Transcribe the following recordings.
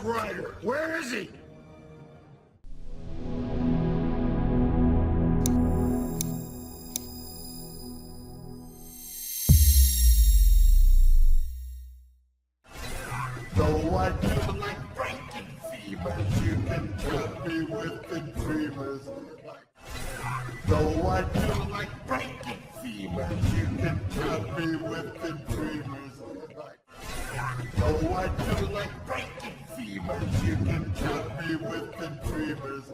Ryder? Where is he? Though I do like breaking fevers, you can cut me with the dreamers. Though I do like breaking fevers, you can cut me with the dreamers. Though I do like breaking fevers, you can cut me with the dreamers.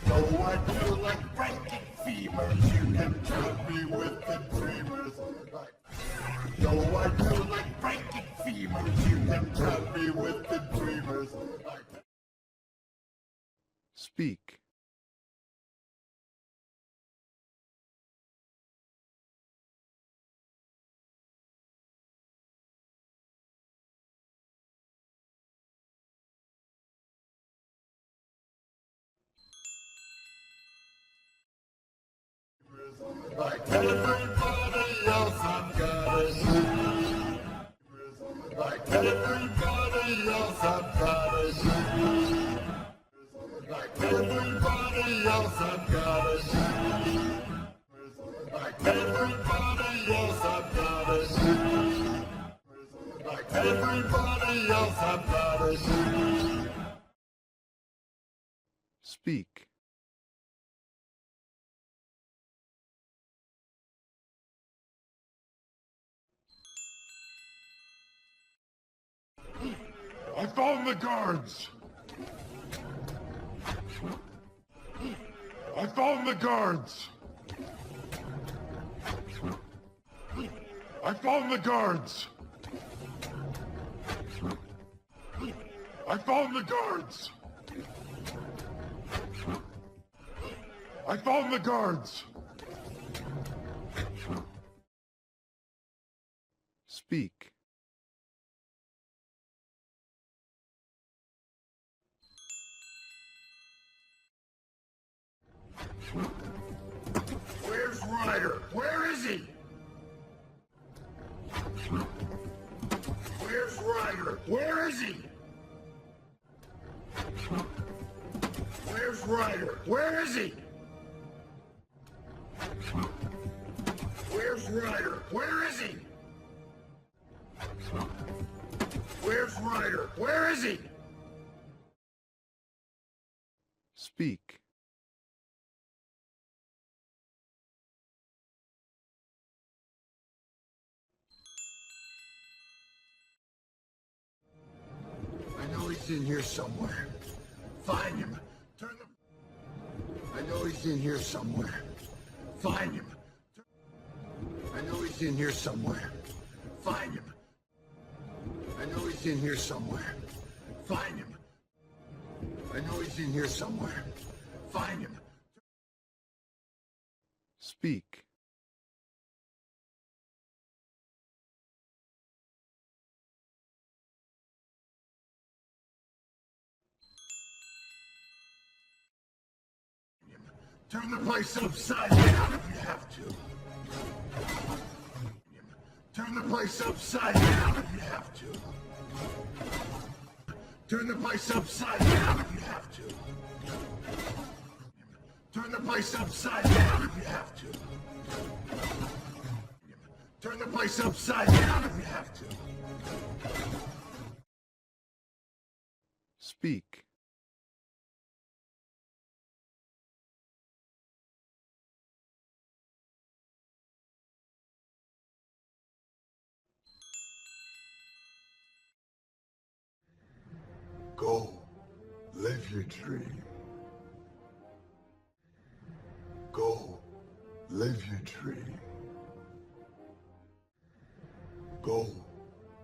Though I do like breaking fevers, you can cut me with the dreamers. Though I do like breaking fevers, you can cut me with the dreamers. Speak. Like everybody else, I've gotta see. Like everybody else, I've gotta see. Like everybody else, I've gotta see. Like everybody else, I've gotta see. Like everybody else, I've gotta see. Speak. I found the guards! I found the guards! I found the guards! I found the guards! I found the guards! Speak. Where's Ryder? Where is he? Where's Ryder? Where is he? Where's Ryder? Where is he? Where's Ryder? Where is he? Where's Ryder? Where is he? Speak. I know he's in here somewhere. Find him. Turn the... I know he's in here somewhere. Find him. I know he's in here somewhere. Find him. I know he's in here somewhere. Find him. I know he's in here somewhere. Find him. Speak. Turn the place upside down if you have to. Turn the place upside down if you have to. Turn the place upside down if you have to. Turn the place upside down if you have to. Turn the place upside down if you have to. Speak. Go, live your dream. Go, live your dream. Go,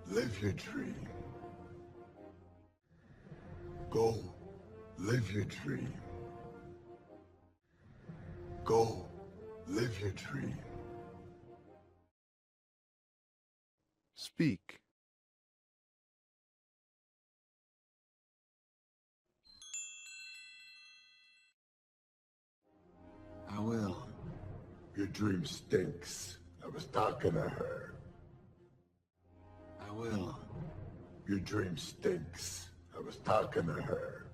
live your dream. Go, live your dream. Go, live your dream. Speak. I will. Your dream stinks. I was talking to her. I will. Your dream stinks. I was talking to her.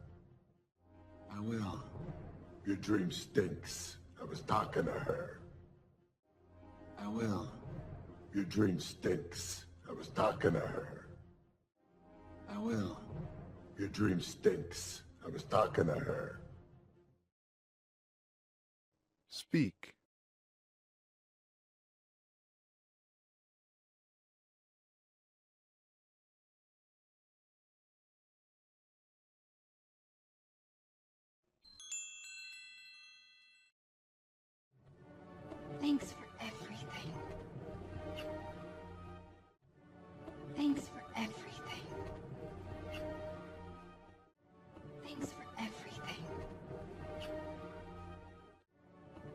I will. Your dream stinks. I was talking to her. I will. Your dream stinks. I was talking to her. I will. Your dream stinks. I was talking to her. Speak. Thanks for everything. Thanks for everything. Thanks for everything.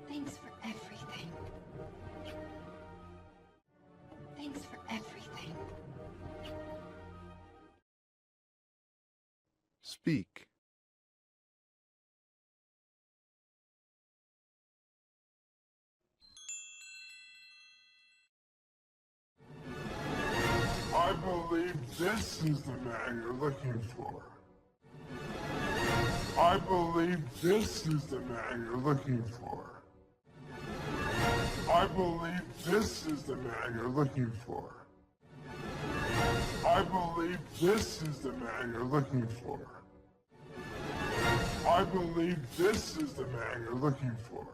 Thanks for everything. Thanks for everything. Speak. I believe this is the man you're looking for. I believe this is the man you're looking for. I believe this is the man you're looking for. I believe this is the man you're looking for. I believe this is the man you're looking for.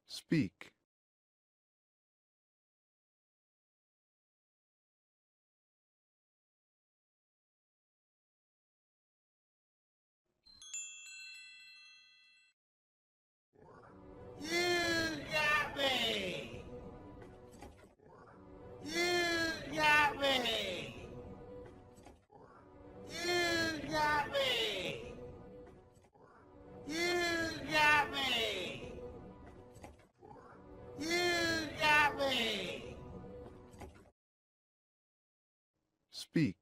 Speak. You got me! You got me! You got me! You got me! You got me! Speak.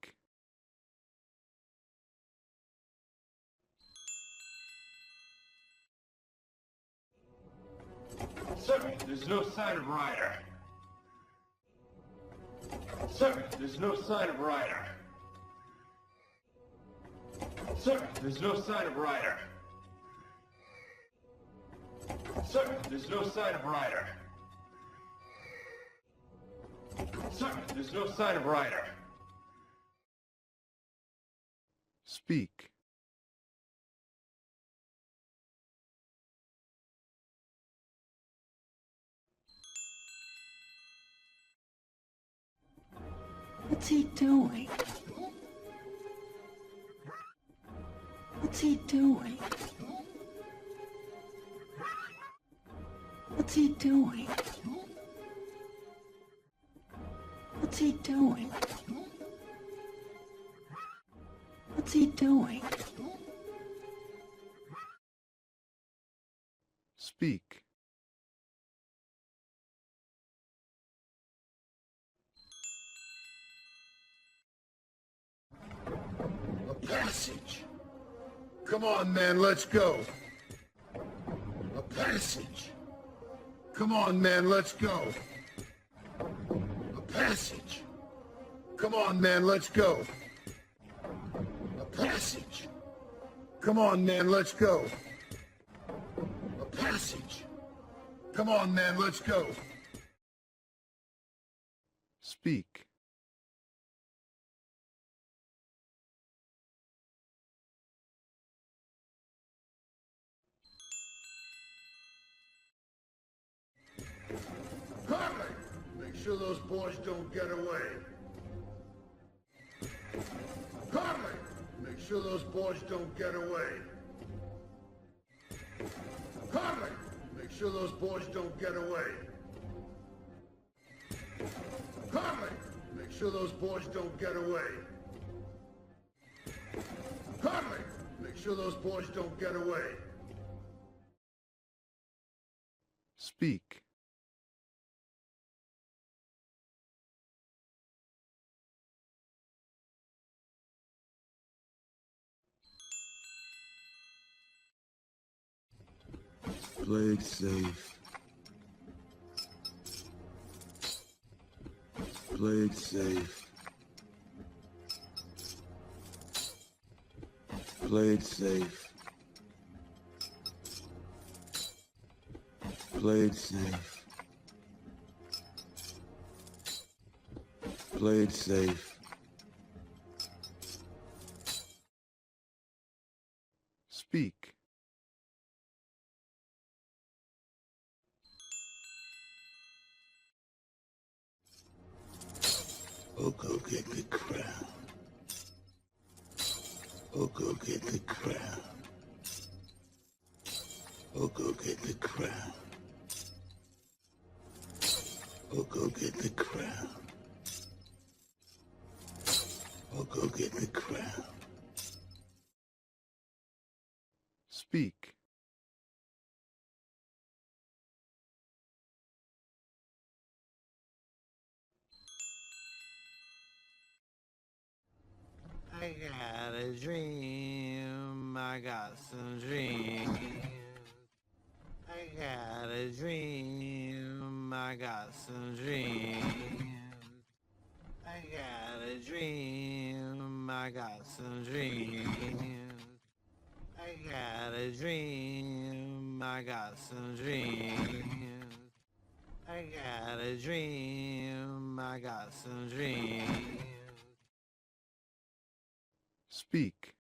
Sir, there's no sign of Ryder. Sir, there's no sign of Ryder. Sir, there's no sign of Ryder. Sir, there's no sign of Ryder. Sir, there's no sign of Ryder. Speak. What's he doing? What's he doing? What's he doing? What's he doing? What's he doing? Speak. A passage. Come on, man, let's go. A passage. Come on, man, let's go. A passage. Come on, man, let's go. A passage. Come on, man, let's go. A passage. Come on, man, let's go. Speak. Conley, make sure those boys don't get away. Conley, make sure those boys don't get away. Conley, make sure those boys don't get away. Conley, make sure those boys don't get away. Conley, make sure those boys don't get away. Speak. Play it safe. Play it safe. Play it safe. Play it safe. Play it safe. Speak. Oh, go get the crown. Oh, go get the crown. Oh, go get the crown. Oh, go get the crown. Oh, go get the crown. Speak. I got a dream. I got some dreams. I got a dream. I got some dreams. I got a dream. I got some dreams. I got a dream. I got some dreams. I got a dream. I got some dreams. Speak.